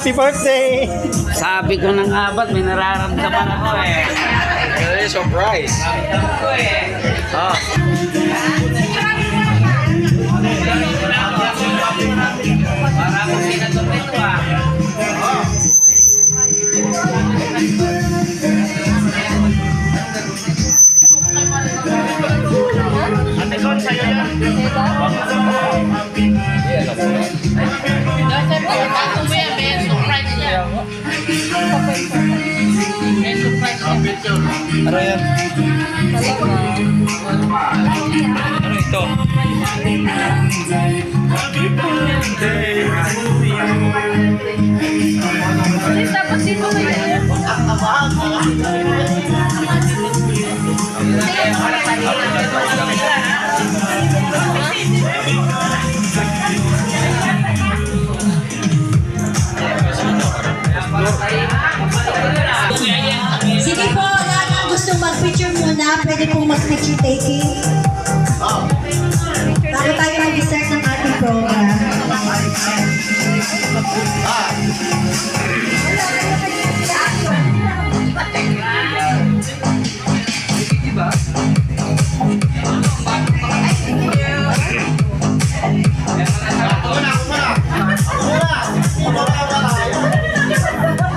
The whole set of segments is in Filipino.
Happy birthday! Sabi ko na nga ba't may nararamdaman ako eh. Surprise! Oh. Para akong sinatupit ko ah. Ate Con, sa'yo yan. Ano yan? Ano ito? Tapos dito kayo. Sige po, lahat ng gustong mag-picture muna, pwede pong mag-picture taking. Bago tayo mag-start ng ating program.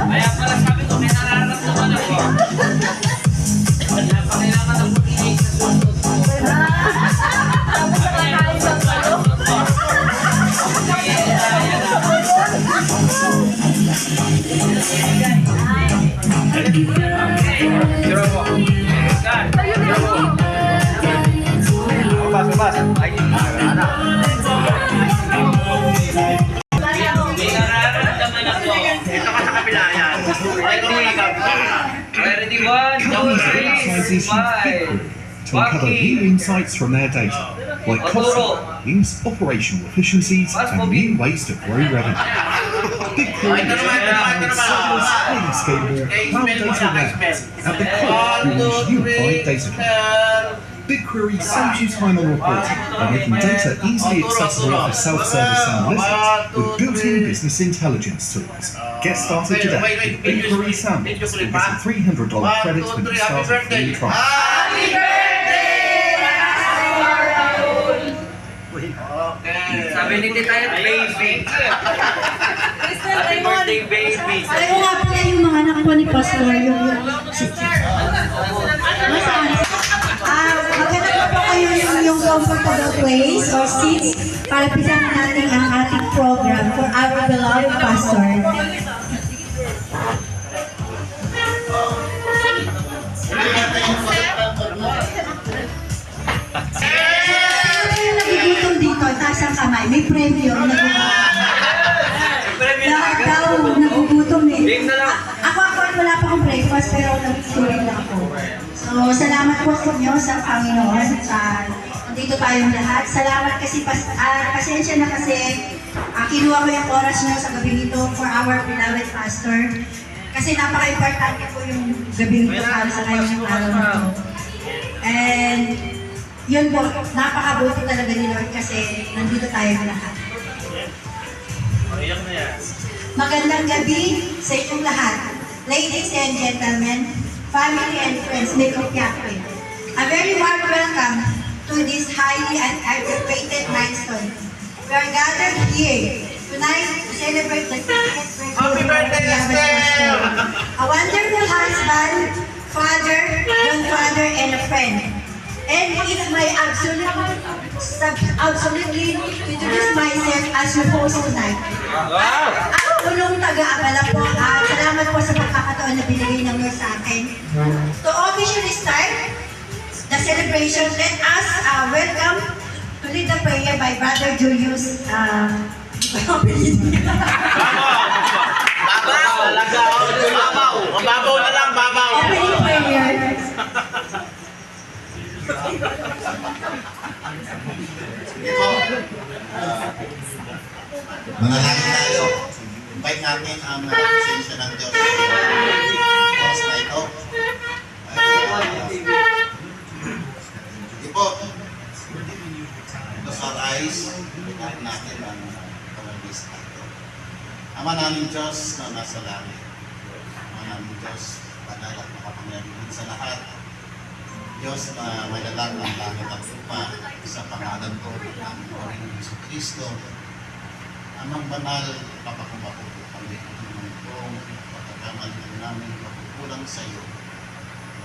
Kaya pala sabi ko may nararamdaman ako. Kaya pa kailangan ng pag-inig sa sunod ko. Bas. Ay, ano? May nararamdaman ako. Ito ka sa kabila yan. Ready, 1, 2, 3, smile. To uncover new insights from their data, like cost savings, operational efficiencies, and new ways to grow revenue. BigQuery is serverless, highly scalable, cloud data warehouse at the core of Google's unified data cloud. BigQuery saves you time on reporting by making data easily accessible for self-service analytics with built-in business intelligence tools. Get started today with BigQuery Samples and get a $300 credit when you start a free trial. Sabi ni Tita yan, baby. Happy birthday, baby. Alam mo nga pala yung mga anak ko ni Pastor, yung maghanap na po kayo yung comfortable place or seats para pisahan natin ang ating program for our beloved Pastor. Nagugutom dito, taas ang kamay, may premyo. Lahat daw nagugutom eh. Ako wala pa akong breakfast pero nagtulog na ako. So, salamat po sa inyo sa Panginoon. Nandito tayong lahat. Salamat kasi, pasensya na kasi kinuha ko yung oras nyo sa gabi nito for our beloved pastor. Kasi napaka-importante po yung gabi nito para sa kanyang araw nito. And yun po, napakabuti talaga ni Lord kasi nandito tayong lahat. Magandang gabi sa inyong lahat. Ladies and gentlemen, family and friends, may kopyakwe. A very warm welcome to this highly anticipated milestone. We are gathered here tonight to celebrate the 50th birthday of the Pastor. A wonderful husband, father, grandfather, and a friend. And it's my absolutely introduce myself as your host tonight. Ang punong taga-abala po at salamat po sa pagkakataon na binigay ng Lord sa akin. To officially start the celebration, let us welcome to lead the prayer by Brother Julius. Babaw! Babaw na lang, babaw! Opening prayer. Manalangin tayo. Invite natin ang presensya ng Diyos sa oras na ito. Sige po. Close our eyes. Invite natin ang pamabis natin. Ama namin Diyos na nasa langit. Ama namin Diyos, banal at makapangyarihan sa lahat. Diyos na may lalang ng langit at lupa sa pangalan ko ng Panginoong Jesucristo. Amang banal, papakumbako po kami ng buong pagkakamali namin makukulang sa iyo.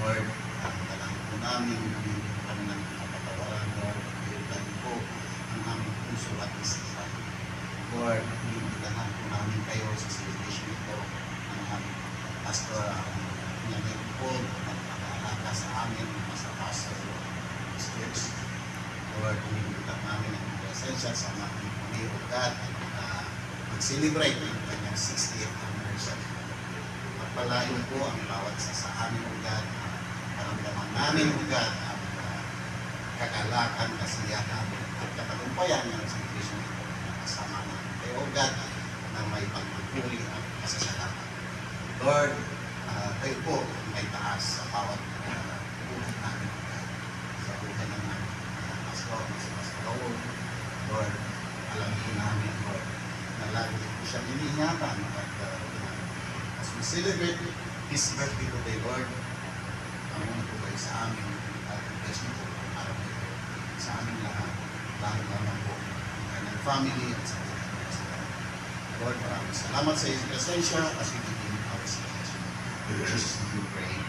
Lord, dalangin po namin kami ng kapatawaran, Lord. Iulan po ang aming puso at isipan. Lord, iulan po namin kayo sa celebration ito ng aming pastor, nanay po, nagpapaalala sa amin, sa pastor, Church. Lord, iulan namin ang presensya sa aming pag-iugat at mag-celebrate ng kanyang 60th anniversary. Pagpalayo po ang bawat sa aming ugat, paramdaman namin ugat ang kagalakan, kasiyahan at katagumpayan ng celebration ito na kasama namin kayo ugat na may pagpupuli at kasasalamat. Lord, kayo po may taas sa bawat buhay namin ugat. Sa buhay ng aming pastor, sa pastor, Lord, alam po namin, Lord, na lagi po siyang iniingatan at as we celebrate His birthday today, Lord, ang una po kayo sa amin at bless mo po ang araw nito sa aming lahat, lalo naman po ang kanyang family at sa kanyang kasalanan. Lord, maraming salamat sa iyong presensya as we begin our celebration. In Jesus' name we pray.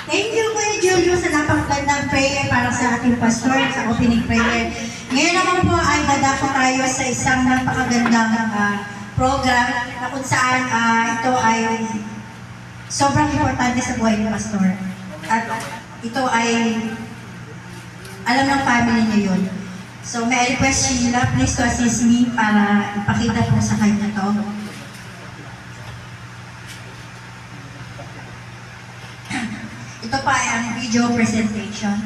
Thank you, Kuya Julio, sa napakagandang prayer para sa ating pastor sa opening prayer. Ngayon naman po ay dadako tayo sa isang napakagandang program na kung saan ito ay sobrang importante sa buhay ng pastor. At ito ay alam ng family niya yun. So may request Sheila, please to assist me para ipakita po sa kanya to. Ito pa ay ang video presentation.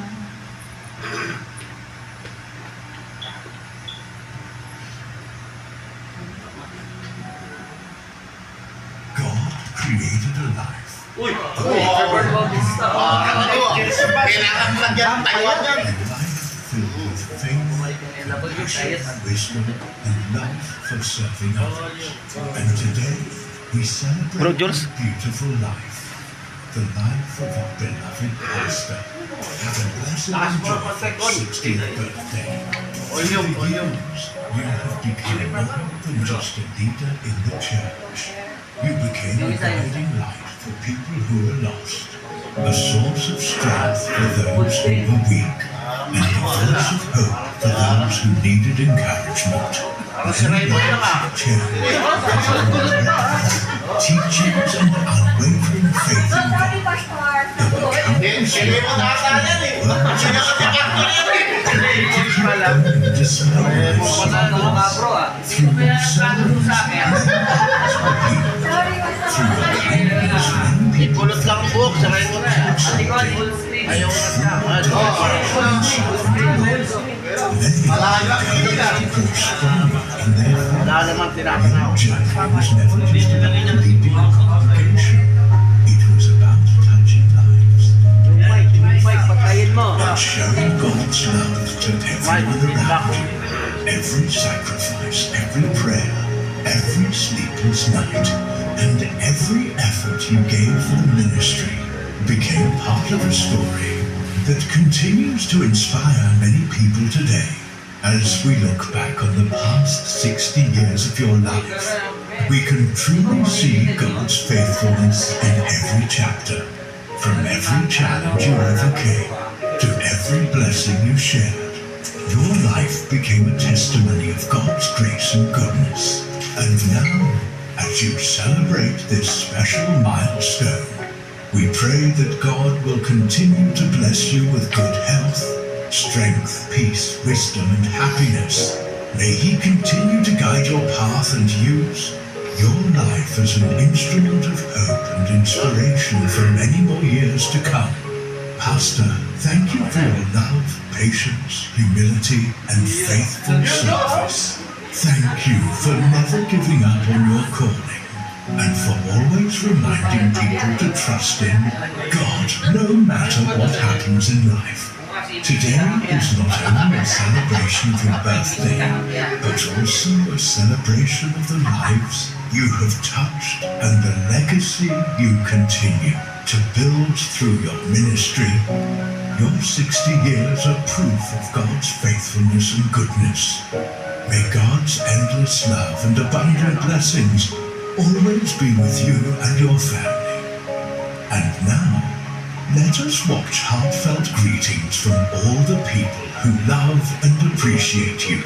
God created a life. Uy! Robert Bautista. Kailangan mo lang yan, Taiwan yan. A life filled with faith, compassion, wisdom, and love for serving others. And today, we celebrate a beautiful life. The life of our beloved pastor. Have a blessed and joyful 60th birthday. Through the years, you have become more than just a leader in the church. You became a guiding light for people who were lost, a source of strength for those who were weak, and a voice of hope for those who needed encouragement. Teachings and unwavering faith in God. Ikulot lang ang buhok, sakay mo na. Ayaw na siya. Wala naman tinapanaw. It was about touching lives. Pagkain mo. And showing God's love to everyone around you. Every sacrifice, every prayer, every sleepless night, and every effort you gave for the ministry became part of a story that continues to inspire many people today. As we look back on the past 60 years of your life, we can truly see God's faithfulness in every chapter. From every challenge you overcame to every blessing you shared, your life became a testimony of God's grace and goodness. And now, as you celebrate this special milestone, we pray that God will continue to bless you with good health, strength, peace, wisdom, and happiness. May He continue to guide your path and use your life as an instrument of hope and inspiration for many more years to come. Pastor, thank you for your love, patience, humility, and faithful service. Thank you for never giving up on your calling and for always reminding people to trust in God no matter what happens in life. Today is not only a celebration of your birthday, but also a celebration of the lives you have touched and the legacy you continue to build through your ministry. Your 60 years are proof of God's faithfulness and goodness. May God's endless love and abundant blessings always be with you and your family. And now, let us watch heartfelt greetings from all the people who love and appreciate you.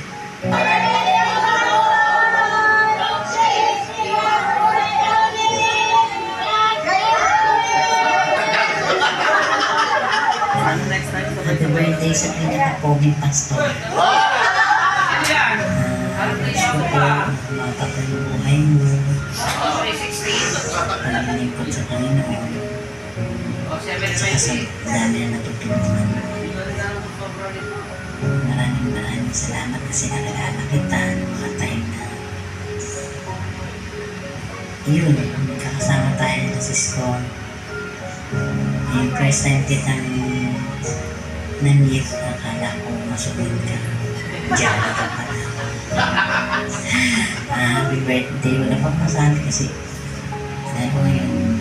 Happy birthday sa pinaka-poging pastor. Yan. Harap na Gusto yun ko pa. mapapal yung buhay mo. Okay, 16. Panalingkod sa Panginoon. O, Saka sa 7:20. dami na natutulungan. Maraming salamat kasi nakilala kita ng mga time na yun, kakasama tayo na si Scott. Yung first time kitang na-meet, akala ko masubin ka. Diyan ka pala. Happy birthday. Wala pang masabi kasi dahil ko ngayon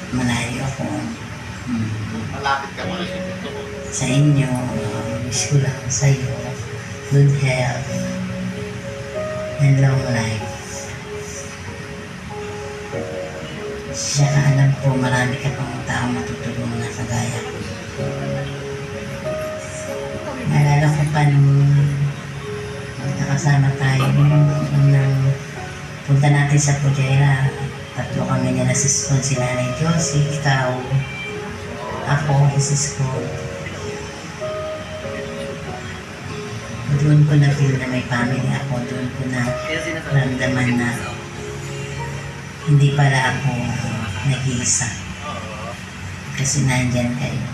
malayo ako. Malapit ka muna sa pinto mo. Sa inyo, wish ko lang sa iyo good health and long life. Saka alam ko marami ka pang taong matutulungan na kagaya ko. Naalala ko pa nung nakasama tayo nung punta natin sa Pujera. Tatlo kami nila si Scott, si Nanay Josie, ikaw, ako, si Scott. Doon ko na feel na may family ako. Doon ko na ramdaman na hindi pala ako nag-iisa. Kasi nandyan kayo.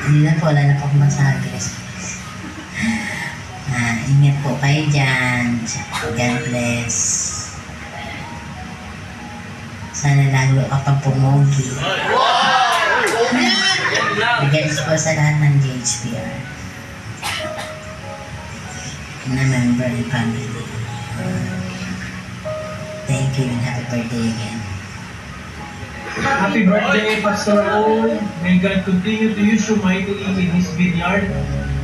Hindi na po, wala na po akong masabi. Ingat po kayo dyan. God bless. Sana lalo ka pang pumogi. Regards po sa lahat ng JHPR na member and family. Thank you and happy birthday again. Happy birthday, Pastor O. May God continue to use you mightily in His vineyard.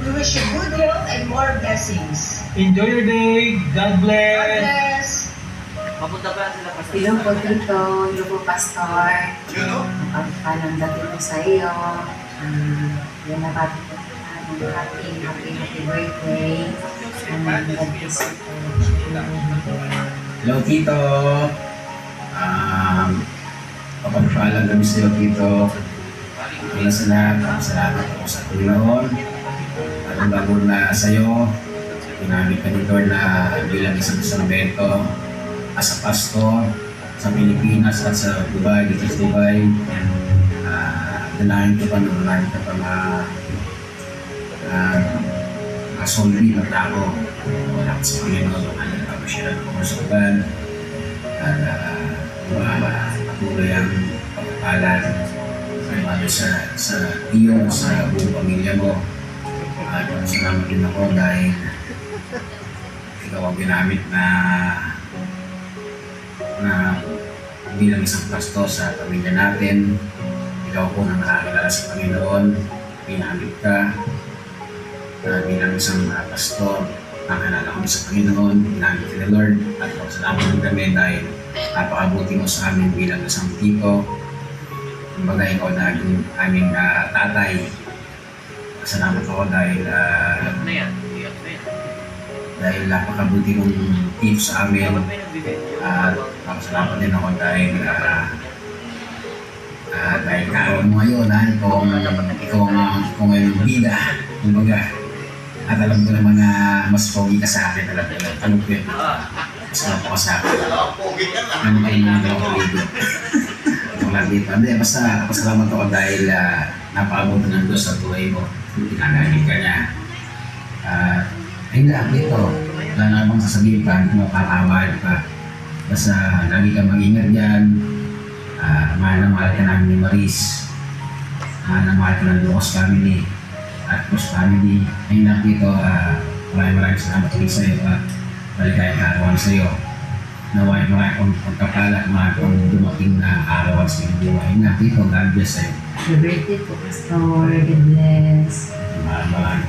We wish you good health and more blessings. Enjoy your day. God God bless. bless. Mapunta ba sila pa sa... Hello po, Tito. Hello po, Pastor. Palang dating po sa iyo. Yan na pati po happy birthday. God bless you po. Hello, Tito. Kapagpalang kami sa iyo, Tito. Kaya sa lahat, salamat ako sa Panginoon. At bago na sa iyo, pinamit ka ni Lord na bilang isang bento as a pastor sa Pilipinas at sa Dubai, dito sa Dubai. Dalahin ko pa nung marami ka pa solvi na tao. Wala ka sa Panginoon, ano pa ba siya ng kumasukan. At patuloy ang pagpapalan sa iyo, sa buong pamilya mo. At salamat din ako dahil ikaw ang ginamit na bilang isang pastor sa pamilya natin. Ikaw po na nakakilala sa Panginoon, ginamit ka bilang isang pastor, nakakilala kami sa Panginoon, ginamit ka ni Lord, at salamat din kami dahil napakabuti mo sa amin bilang isang tito. Kumbaga ikaw na aming tatay. Salamat ako dahil napakabuti mong tito sa amin. At salamat din ako dahil kaawin mo ngayon, ikaw ang ngayon bida, kumbaga. At alam ko naman na mas pogi ka sa akin, alam ko yun, tanong ko yun. Mas po ka sa akin. Ano kayo mga dalawang paligot? Ito lang dito. Hindi, basta pasalamat ako dahil napakabuti ng Diyos sa buhay mo. Pinangalit ka niya. Ayun lang, ito. Wala na bang sasabihin pa, hindi mapapawal pa. Basta lagi ka mag-ingat dyan. Mahal na mahal ka namin ni Maris. Mahal na mahal ka ng Lucas family at Cruz family. Ayun lang dito, maraming salamat ulit sa iyo at maligayang arawan sa iyo. Naway maraming pagkapala at maraming dumating na arawan sa iyong buhay. Ayun lang dito, God bless sa iyo. Happy birthday po, Pastor. God bless. Mahal.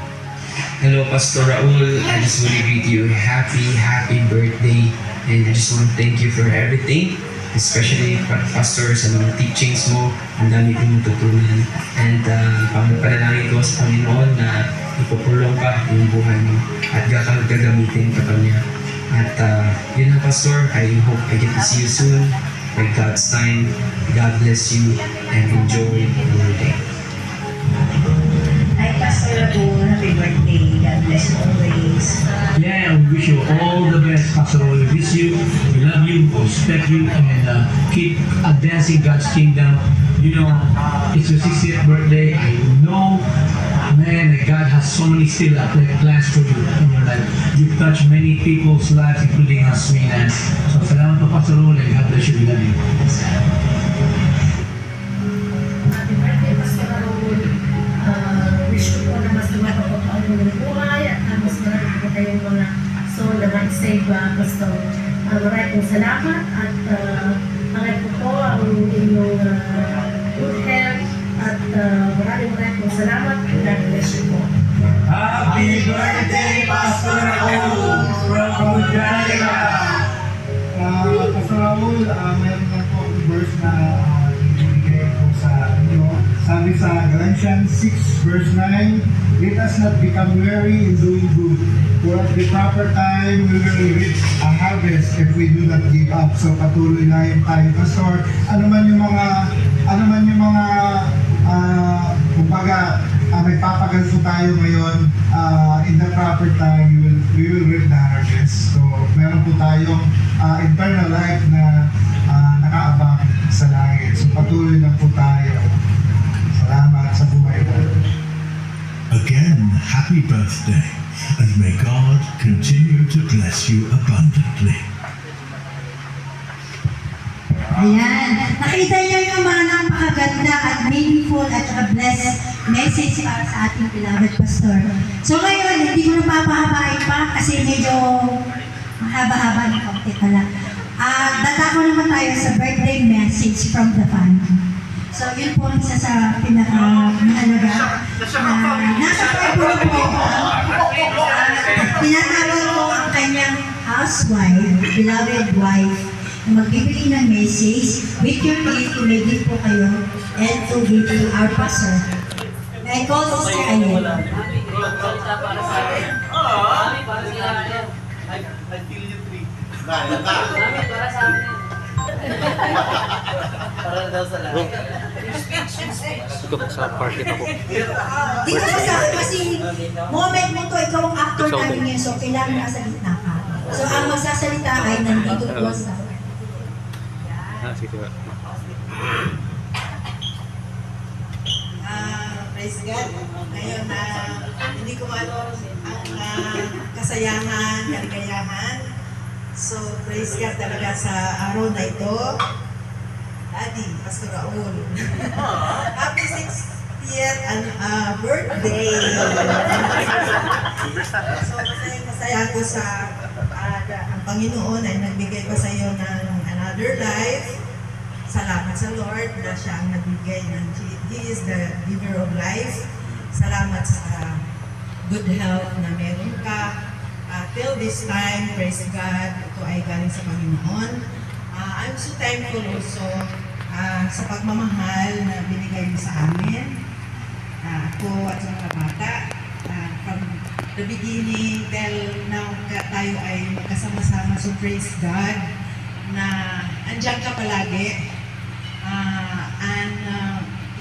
Hello, Pastor Raul. I just want to greet you happy birthday. And I just want to thank you for everything. Especially Pastor sa mga teachings mo. Ang dami kong tutunan. And panalangin ko sa Panginoon na ipupulong ka yung buhay mo. At gagamitin ka pa niya. At yun na, Pastor. I hope I get to see you soon. By God's time. God bless you. And enjoy your day. Hi, Pastor Raul. Happy birthday. God bless you always. Yeah, we wish you all the best, Pastor Raul. We miss you, we love you, we respect you, and keep advancing God's kingdom. You know, it's your 60th birthday. I know, man, that God has so many still plans for you in your life. You've touched many people's lives, including us, man. So, salamat po, Pastor Raul, and God bless you. We love you. Happy birthday, Pastor Raul. Wish ko po na mas lumaki po ang inyong buhay at mas marami po kayong mga soul na mag-save, Pastor. Maraming pong salamat at pangit po ang inyong good health at maraming pong salamat. God bless you po. Happy birthday, Pastor Raul from Bulgaria! Pastor Raul, meron na po ang verse na ibigay ko sa inyo. Sabi sa Galatians 6 verse 9, let us not become weary in doing good, for at the proper time we will reap a harvest if we do not give up. So patuloy na yung tayo, Pastor. Ano man yung mga kumbaga, may papaganso tayo ngayon, in the proper time we will reap the harvest. So meron po tayong eternal life na nakaabang sa langit. So patuloy na po tayo. Salamat sa buhay mo. Again, happy birthday, and may God continue to bless you abundantly. Ayan. Nakita niyo yung mga napakaganda at meaningful at blessed message para sa ating beloved Pastor. So ngayon, hindi ko na papahabain pa kasi medyo mahaba-haba ng kaunti pala. Dadako naman tayo sa birthday message from the family. So yun po ang isa sa pinakamahalaga na nasa Bible po. Tinatawag ko ang kanyang housewife, beloved wife, na magbibigay ng message with your gift to may give po kayo and to give to our pastor. May I call Sister Ayen? I feel you three. Para sa amin. Para daw sa lahat. Ito sa party ako. Di ka masabi kasi moment mo to, ikaw ang actor namin ngayon, so kailangan nasa gitna ka. So ang magsasalita ay nandito po sa... Sige. Praise God. Ngayon na hindi ko ano ang kasayahan, kaligayahan. So praise God talaga sa araw na ito. Daddy, Pastor Raul. Happy 60th birthday. So masaya ko sa ang Panginoon ay nagbigay pa sa iyo ng another life. Salamat sa Lord na siya ang nagbigay ng He is the giver of life. Salamat sa good health na meron ka. Till this time, praise God, ito ay galing sa Panginoon. I'm so thankful also sa pagmamahal na binigay mo sa amin. Ako at sa mga bata. From the beginning till now tayo ay magkasama-sama. So praise God na andyan ka palagi.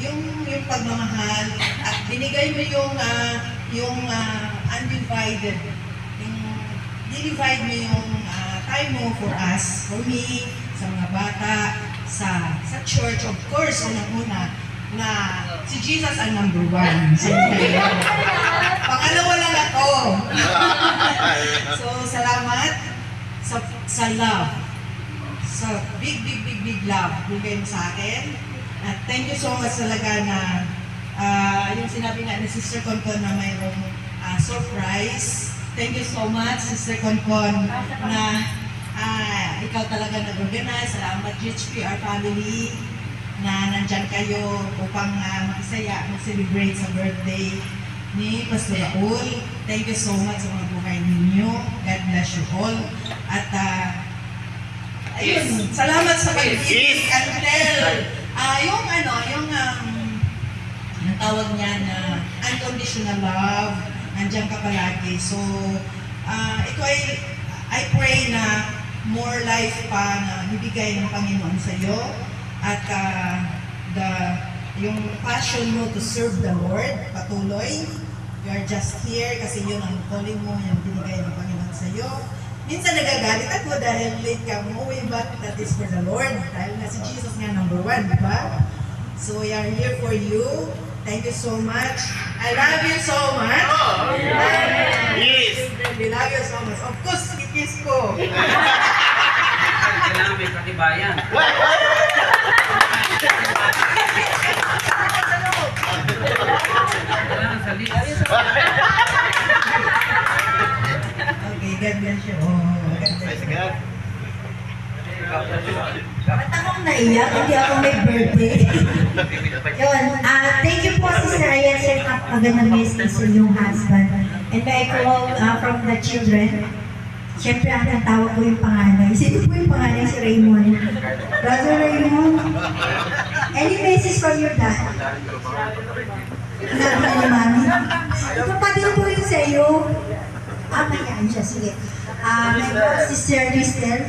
Yung pagmamahal at binigay mo yung undivided, divide mo yung time mo for us, for me, sa mga bata, sa church, of course, unang-una, na si Jesus ang number 1. So, pangalawa lang ako. So, salamat sa love. sa big love bigay mo sa akin. At thank you so much talaga na yung sinabi nga ni Sister Concon na mayroong surprise. Thank you so much, Sister Concon, na ikaw talaga nag-organize. Salamat GHPR family na nandyan kayo upang makisaya, mag-celebrate sa birthday ni Pastor Raul. Thank you so much sa mga buhay ninyo. God bless you all. At ayun, salamat sa pag-ibig. Until yung tawag niya na unconditional love, nandiyan ka palagi. So, ito I pray na more life pa na bibigay ng Panginoon sa iyo. At yung passion mo to serve the Lord, patuloy. You are just here kasi yun ang calling mo, yung binigay ng Panginoon sa iyo. Minsan nagagalit ako dahil late ka mo, but that is for the Lord. Dahil nga si Jesus nga number 1, di ba? So we are here for you. Thank you so much. I love you so much. Yes. We love you so much. Of course, kikiss ko. Kailangan may katibayan. Kailangan sa lips. Okay, God bless you. God bless you. Ba't akong naiyak? Hindi ako may birthday. Yun. Thank you po, Sister Ayan, sa magandang message sa inyong husband. And may I call from the children. Siyempre, ang tawag ko yung panganay. Sino po yung panganay? Si Raymond. Brother Raymond, any message from your dad? Nabi ni Mami. Ipapatid ko rin sa iyo. Mayaan siya. Sige. May Sister Crystal.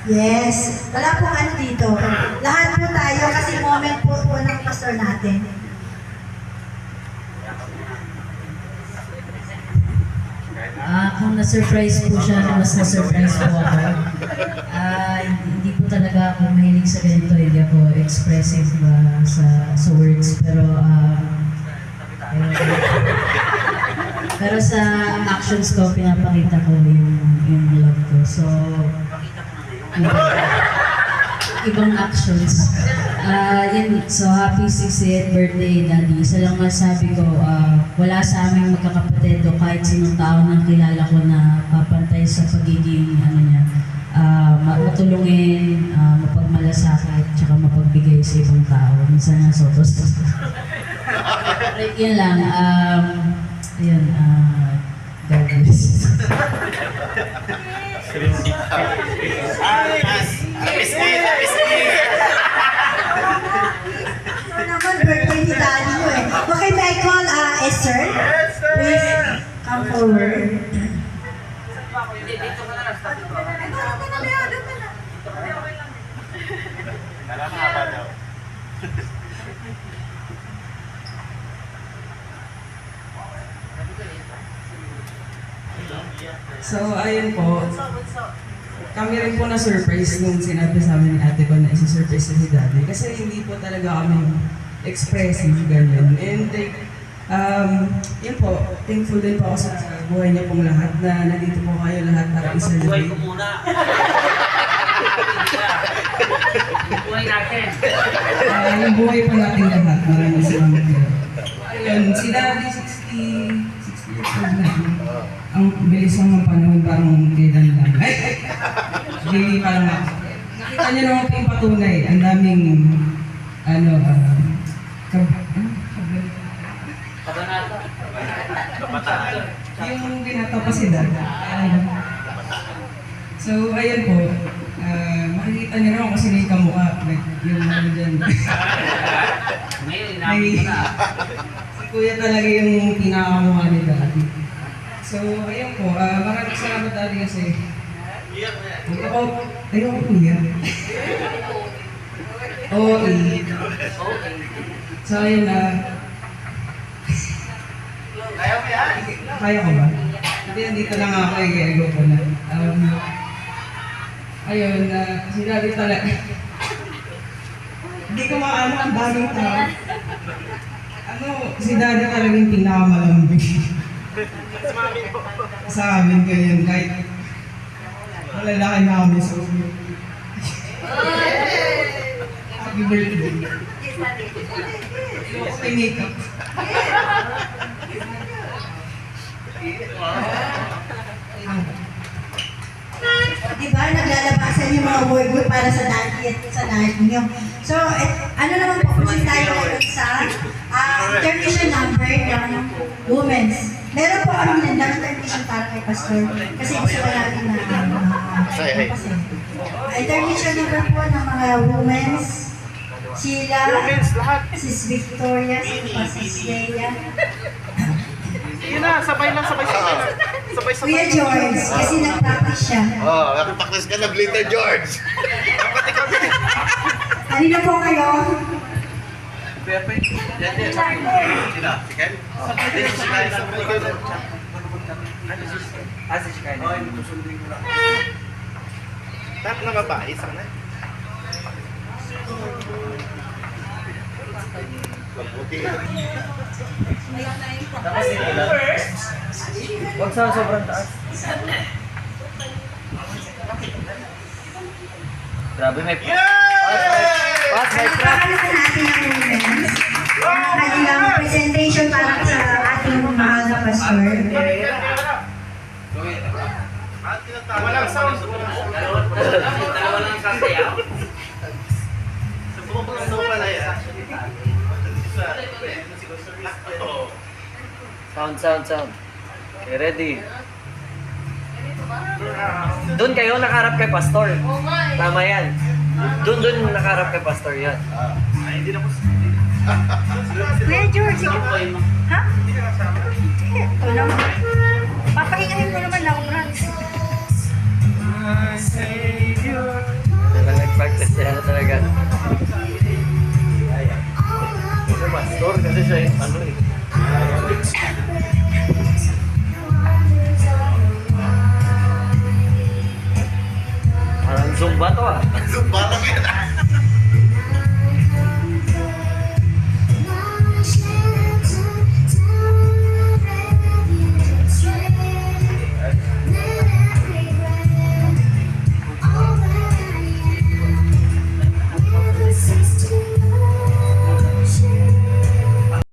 Yes. Wala pong ano dito. Lahat po tayo kasi moment po ng pastor natin. Kung na-surprise po siya, mas na-surprise po ako. Hindi po talaga ako mahilig sa ganito, hindi ako expressive sa words, pero sa actions ko, pinapakita ko yung love ko. So, ibang actions. So happy 60th birthday, Daddy. Isa lang masabi ko, wala sa aming magkakapatid o kahit sinong tao na kilala ko na papantay sa pagiging matulungin, mapagmalasakit, tsaka mapagbigay sa ibang tao. Minsan nga sotos. Yan lang. God bless. Naman, birthday ni Daddy mo eh. Okay, may I call Esther? Please come forward. Dito ka na lang. So, ayun po. Kami rin po na-surprise nung sinabi sa amin ni ate ko na isi-surprise si Daddy. Kasi hindi po talaga kami expressive, ganyan. And yun po, thankful din po ako sa buhay niyo pong lahat na nandito po kayo lahat para i-celebrate. Buhay ko muna. Buhay natin. Yung buhay po natin lahat. Maraming salamat kayo. Ayun, si Daddy 60 years old na. Ang bilis ng panahon, parang kailan lang. Hindi parang nakita niyo naman po yung patunay. Ang daming, yung binatapasidad. So, ayun po. Makikita niyo naman kasi may kamukha. Like, yung ano dyan. Si Kuya talaga yung pinakamukha ni Daddy. So, ayun po. Maraming salamat Daddy kasi ayun ko Kuya. So, ayun na. Kaya ko ba? Hindi, nandito lang ako ego ko na. Ayun, si Daddy talaga. Hindi ko maano ang bagong tao. Si Daddy talaga yung pinakamalambing. Sa amin ko yun, kahit malalaki na kami. So, Happy birthday. Ako may makeup. Diba, naglalabasan yung mga boy para sa daddy at sa nanay niyo. So, ano naman po kasi tayo ngayon sa termination number ng women's. Meron po kami nandang termination para kay Pastor. Kasi gusto ko natin na ay termination number po ng mga women's. Sheila, Sis Victoria, Sis Leia. Yun na, sabay lang. Kuya George, kasi nag-practice siya. Oh, nag-practice ka na, Glitter George. Kanina po kayo. Sino? Si Ken? Si Chikai. Tap na babae, isang na. Tapos dito lang. Huwag sa sobrang taas. Grabe, may pass, may trap. Pakalakan natin ang women's. Kanilang presentation para sa ating mahal na pastor. Walang sound. Dalawa lang sasayaw. Sound. Okay, ready. Doon kayo nakaharap kay Pastor. Tama yan. Doon nakaharap kay Pastor yan. Hindi na po. Kuya George, ha? Ito naman. Papahingahin ko naman ako, Brad. Yan lang nag-practice.